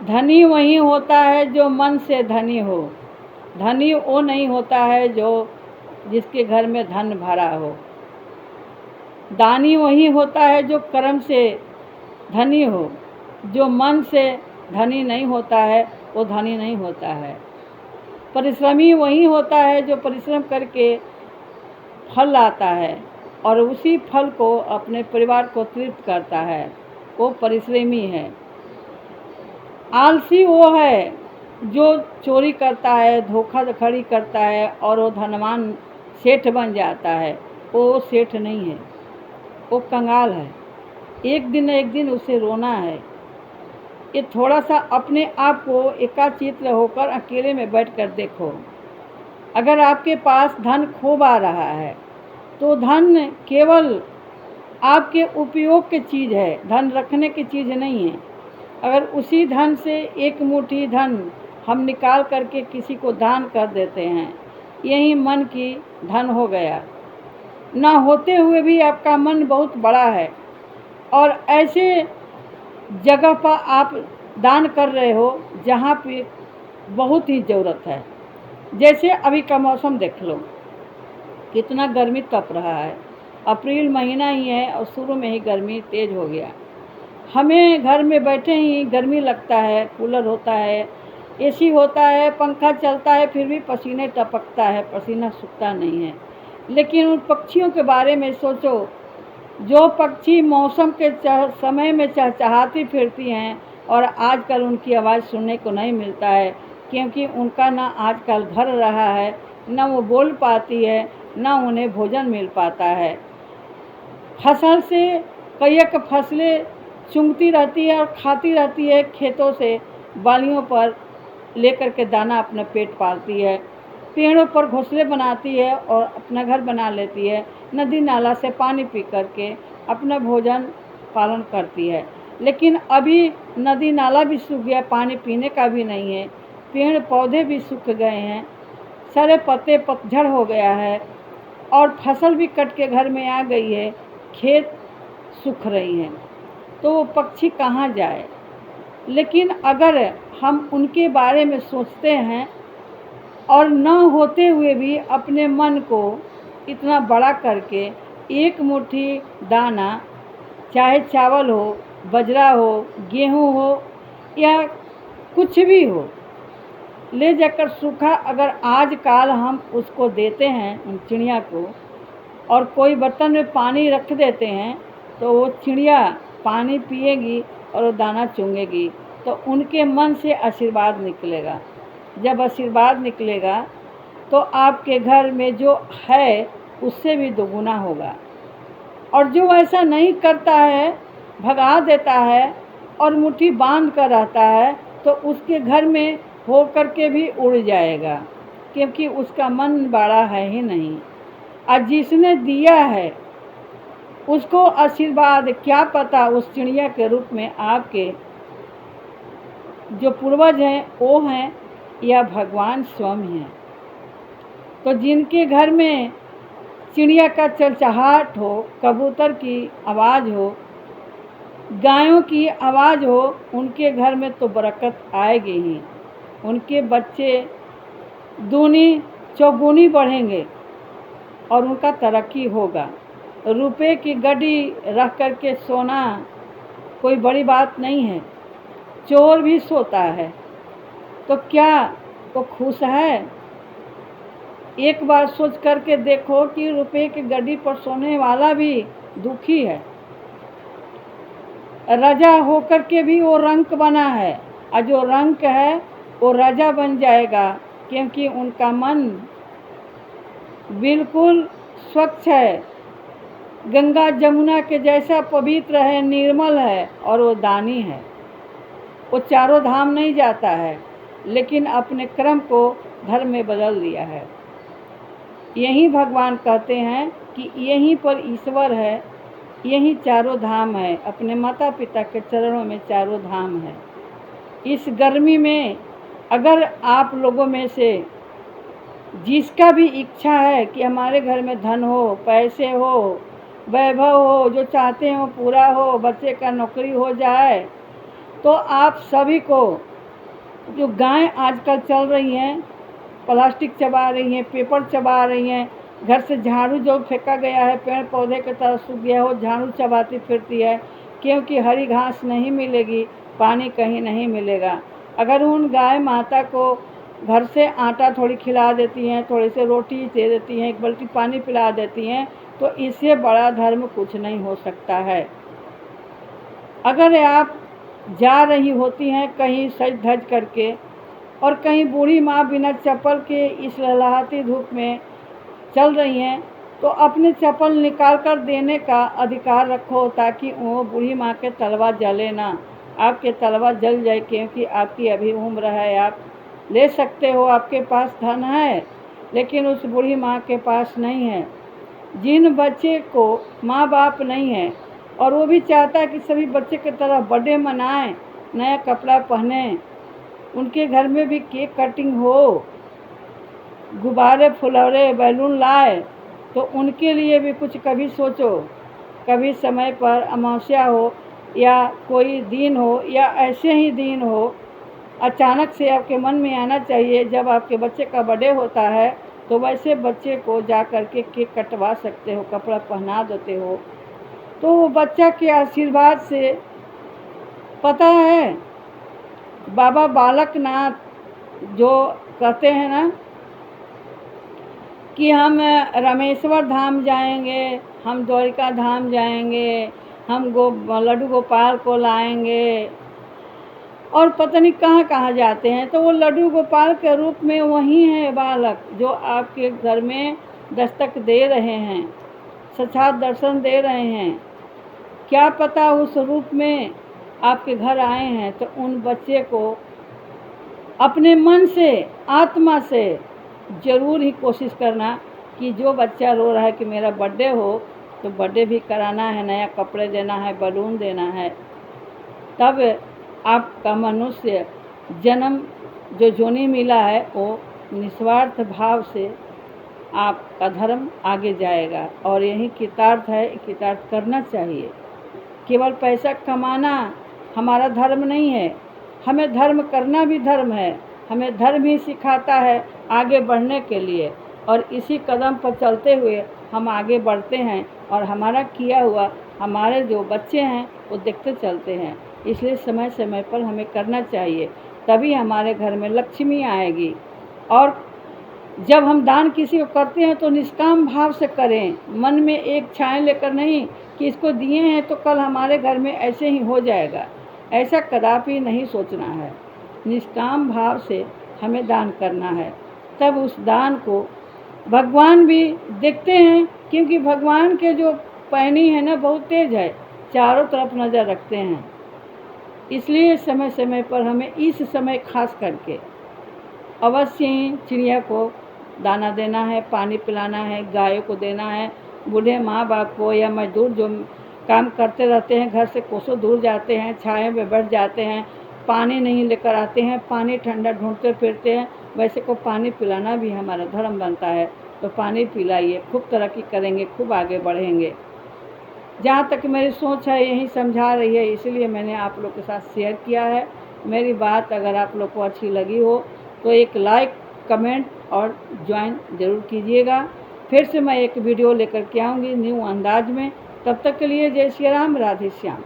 धनी वही होता है जो मन से धनी हो। धनी वो नहीं होता है जो जिसके घर में धन भरा हो। दानी वही होता है जो कर्म से धनी हो। जो मन से धनी नहीं होता है वो धनी नहीं होता है। परिश्रमी वही होता है जो परिश्रम करके फल लाता है और उसी फल को अपने परिवार को तृप्त करता है, वो परिश्रमी है। आलसी वो है जो चोरी करता है, धोखाधड़ी करता है और वो धनवान सेठ बन जाता है, वो सेठ नहीं है, वो कंगाल है। एक दिन उसे रोना है। ये थोड़ा सा अपने आप को एकाचित्त होकर अकेले में बैठकर देखो। अगर आपके पास धन खूब आ रहा है तो धन केवल आपके उपयोग की चीज़ है, धन रखने की चीज़ नहीं है। अगर उसी धन से एक मुट्ठी धन हम निकाल करके किसी को दान कर देते हैं, यही मन की धन हो गया। ना होते हुए भी आपका मन बहुत बड़ा है और ऐसे जगह पर आप दान कर रहे हो जहाँ पे बहुत ही ज़रूरत है। जैसे अभी का मौसम देख लो, कितना गर्मी तप रहा है। अप्रैल महीना ही है और शुरू में ही गर्मी तेज़ हो गया। हमें घर में बैठे ही गर्मी लगता है, कूलर होता है, एसी होता है, पंखा चलता है, फिर भी पसीने टपकता है, पसीना सूखता नहीं है। लेकिन उन पक्षियों के बारे में सोचो जो पक्षी मौसम के समय में चहचहाती फिरती हैं और आजकल उनकी आवाज़ सुनने को नहीं मिलता है, क्योंकि उनका ना आजकल घर रहा है, ना वो बोल पाती है, ना उन्हें भोजन मिल पाता है। फसल से कई फसलें चुंगती रहती है और खाती रहती है, खेतों से बालियों पर लेकर के दाना अपना पेट पालती है, पेड़ों पर घोंसले बनाती है और अपना घर बना लेती है, नदी नाला से पानी पी करके अपना भोजन पालन करती है। लेकिन अभी नदी नाला भी सूख गया, पानी पीने का भी नहीं है, पेड़ पौधे भी सूख गए हैं, सारे पत्ते पतझड़ हो गया है और फसल भी कट के घर में आ गई है, खेत सूख रही हैं, तो वो पक्षी कहाँ जाए। लेकिन अगर हम उनके बारे में सोचते हैं और न होते हुए भी अपने मन को इतना बड़ा करके एक मुट्ठी दाना, चाहे चावल हो, बजरा हो, गेहूं हो या कुछ भी हो, ले जाकर सूखा अगर आज काल हम उसको देते हैं उन चिड़िया को और कोई बर्तन में पानी रख देते हैं, तो वो चिड़िया पानी पिएगी और वो दाना चुंगेगी, तो उनके मन से आशीर्वाद निकलेगा। जब आशीर्वाद निकलेगा तो आपके घर में जो है उससे भी दोगुना होगा। और जो ऐसा नहीं करता है, भगा देता है और मुट्ठी बांध कर रहता है, तो उसके घर में हो कर के भी उड़ जाएगा, क्योंकि उसका मन बड़ा है ही नहीं। और जिसने दिया है उसको आशीर्वाद क्या पता उस चिड़िया के रूप में आपके जो पूर्वज हैं वो हैं या भगवान स्वयं हैं। तो जिनके घर में चिड़िया का चहचहाट हो, कबूतर की आवाज़ हो, गायों की आवाज़ हो, उनके घर में तो बरकत आएगी ही। उनके बच्चे दूनी चौगुनी बढ़ेंगे और उनका तरक्की होगा। रुपए की गड्डी रख कर के सोना कोई बड़ी बात नहीं है, चोर भी सोता है, तो क्या वो खुश है? एक बार सोच करके देखो कि रुपए की गड्डी पर सोने वाला भी दुखी है। राजा होकर के भी वो रंक बना है, और जो रंक है वो राजा बन जाएगा, क्योंकि उनका मन बिल्कुल स्वच्छ है, गंगा जमुना के जैसा पवित्र है, निर्मल है और वो दानी है। वो चारों धाम नहीं जाता है, लेकिन अपने कर्म को धर्म में बदल दिया है। यही भगवान कहते हैं कि यहीं पर ईश्वर है, यही चारों धाम है। अपने माता पिता के चरणों में चारों धाम है। इस गर्मी में अगर आप लोगों में से जिसका भी इच्छा है कि हमारे घर में धन हो, पैसे हो, वैभव हो, जो चाहते हो पूरा हो, बच्चे का नौकरी हो जाए, तो आप सभी को जो गाय आजकल चल रही हैं, प्लास्टिक चबा रही हैं, पेपर चबा रही हैं, घर से झाड़ू जो फेंका गया है पेड़ पौधे की तरफ सूख गया हो, झाड़ू चबाती फिरती है, क्योंकि हरी घास नहीं मिलेगी, पानी कहीं नहीं मिलेगा। अगर उन गाय माता को घर से आटा थोड़ी खिला देती हैं, थोड़ी सी रोटी दे देती हैं, एक बाल्टी पानी पिला देती हैं, तो इससे बड़ा धर्म कुछ नहीं हो सकता है। अगर आप जा रही होती हैं कहीं सज धज करके और कहीं बूढ़ी माँ बिना चप्पल के इस लहलहाती धूप में चल रही हैं, तो अपने चप्पल निकाल कर देने का अधिकार रखो, ताकि वो बूढ़ी माँ के तलवा जले ना। आपके तलवा जल जाए, क्योंकि आपकी अभी उम्र है, आप ले सकते हो, आपके पास धन है, लेकिन उस बूढ़ी माँ के पास नहीं है। जिन बच्चे को माँ बाप नहीं है और वो भी चाहता है कि सभी बच्चे की तरह बर्थडे मनाएं, नया कपड़ा पहने, उनके घर में भी केक कटिंग हो, गुब्बारे फुलौरे बैलून लाए, तो उनके लिए भी कुछ कभी सोचो। कभी समय पर अमावस्या हो या कोई दिन हो या ऐसे ही दिन हो, अचानक से आपके मन में आना चाहिए, जब आपके बच्चे का बर्थडे होता है तो वैसे बच्चे को जा कर के केक कटवा सकते हो, कपड़ा पहना देते हो, तो वो बच्चा के आशीर्वाद से, पता है बाबा बालकनाथ जो कहते हैं ना कि हम रामेश्वर धाम जाएंगे, हम द्वारिका धाम जाएंगे, हम लड्डू गोपाल को लाएंगे, और पता नहीं कहाँ कहाँ जाते हैं, तो वो लड्डू गोपाल के रूप में वही है बालक जो आपके घर में दस्तक दे रहे हैं, साक्षात दर्शन दे रहे हैं। क्या पता उस रूप में आपके घर आए हैं, तो उन बच्चे को अपने मन से, आत्मा से ज़रूर ही कोशिश करना कि जो बच्चा रो रहा है कि मेरा बर्थडे हो, तो बर्थडे भी कराना है, नया कपड़े देना है, बैलून देना है। तब आपका मनुष्य जन्म जो जोनी मिला है वो निस्वार्थ भाव से आपका धर्म आगे जाएगा। और यही कितार्थ है, कितार्थ करना चाहिए। केवल पैसा कमाना हमारा धर्म नहीं है, हमें धर्म करना भी धर्म है। हमें धर्म ही सिखाता है आगे बढ़ने के लिए, और इसी कदम पर चलते हुए हम आगे बढ़ते हैं, और हमारा किया हुआ हमारे जो बच्चे हैं वो देखते चलते हैं। इसलिए समय समय पर हमें करना चाहिए, तभी हमारे घर में लक्ष्मी आएगी। और जब हम दान किसी को करते हैं तो निष्काम भाव से करें, मन में एक छाया लेकर नहीं कि इसको दिए हैं तो कल हमारे घर में ऐसे ही हो जाएगा, ऐसा कदापि नहीं सोचना है। निष्काम भाव से हमें दान करना है, तब उस दान को भगवान भी देखते हैं, क्योंकि भगवान के जो पैनी है ना बहुत तेज है, चारों तरफ नज़र रखते हैं। इसलिए समय समय पर हमें इस समय खास करके अवश्य ही चिड़िया को दाना देना है, पानी पिलाना है, गायों को देना है, बूढ़े माँ बाप को या मजदूर जो काम करते रहते हैं, घर से कोसों दूर जाते हैं, छाए में बैठ जाते हैं, पानी नहीं लेकर आते हैं, पानी ठंडा ढूंढते फिरते हैं, वैसे को पानी पिलाना भी हमारा धर्म बनता है। तो पानी पिलाइए, खूब तरक्की करेंगे, खूब आगे बढ़ेंगे। जहाँ तक मेरी सोच है यही समझा रही है, इसलिए मैंने आप लोग के साथ शेयर किया है। मेरी बात अगर आप लोग को अच्छी लगी हो तो एक लाइक, कमेंट और ज्वाइन ज़रूर कीजिएगा। फिर से मैं एक वीडियो लेकर के आऊँगी न्यू अंदाज में। तब तक के लिए जय श्री राम, राधे श्याम।